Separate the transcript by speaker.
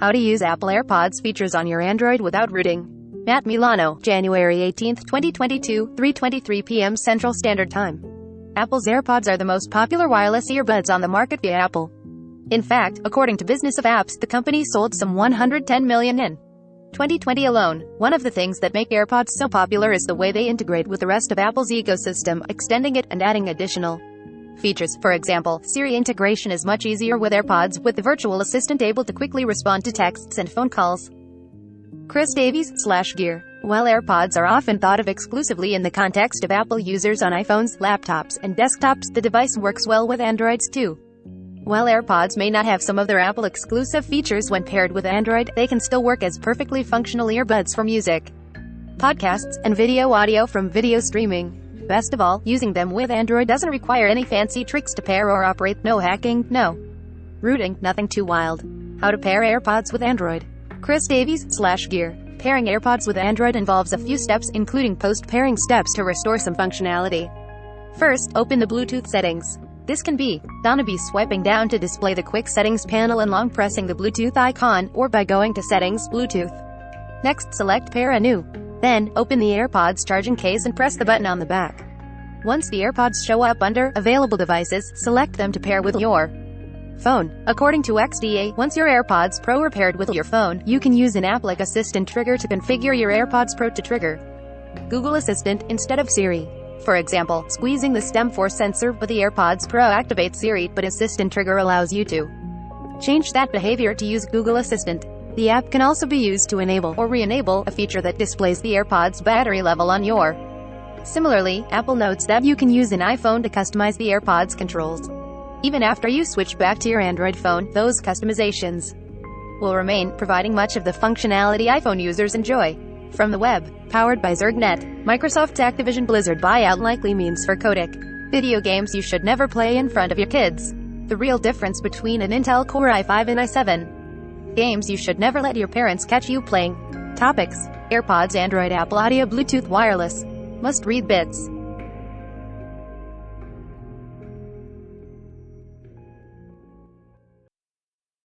Speaker 1: How to use Apple AirPods features on your Android without rooting. Matt Milano, January 18, 2022, 3:23 p.m. Central Standard Time. Apple's AirPods are the most popular wireless earbuds on the market via Apple. In fact, according to Business of Apps, the company sold some 110 million in 2020 alone. One of the things that make AirPods so popular is the way they integrate with the rest of Apple's ecosystem, extending it and adding additional features. For example, Siri integration is much easier with AirPods, with the virtual assistant able to quickly respond to texts and phone calls. Chris Davies, SlashGear. While AirPods are often thought of exclusively in the context of Apple users on iPhones, laptops, and desktops, the device works well with Androids too. While AirPods may not have some of their Apple-exclusive features when paired with Android, they can still work as perfectly functional earbuds for music, podcasts, and video audio from video streaming. Best of all, using them with Android doesn't require any fancy tricks to pair or operate. No hacking, no rooting, nothing too wild. How to pair AirPods with Android. Chris Davies, SlashGear. Pairing AirPods with Android involves a few steps, including post-pairing steps to restore some functionality. First, open the Bluetooth settings. This can be done by swiping down to display the quick settings panel and long pressing the Bluetooth icon, or by going to Settings, Bluetooth. Next, select Pair Anew. Then, open the AirPods charging case and press the button on the back. Once the AirPods show up under Available Devices, select them to pair with your phone. According to XDA, once your AirPods Pro are paired with your phone, you can use an app-like Assistant trigger to configure your AirPods Pro to trigger Google Assistant instead of Siri. For example, squeezing the stem force sensor with the AirPods Pro activates Siri, but Assistant trigger allows you to change that behavior to use Google Assistant. The app can also be used to enable or re-enable a feature that displays the AirPods battery level on your. Similarly, Apple notes that you can use an iPhone to customize the AirPods controls. Even after you switch back to your Android phone, those customizations will remain, providing much of the functionality iPhone users enjoy. From the web, powered by Zergnet, Microsoft's Activision Blizzard buyout likely means for codec video games you should never play in front of your kids. The real difference between an Intel Core i5 and i7 games you should never let your parents catch you playing. Topics: AirPods, Android, Apple Audio, Bluetooth, wireless. Must read bits.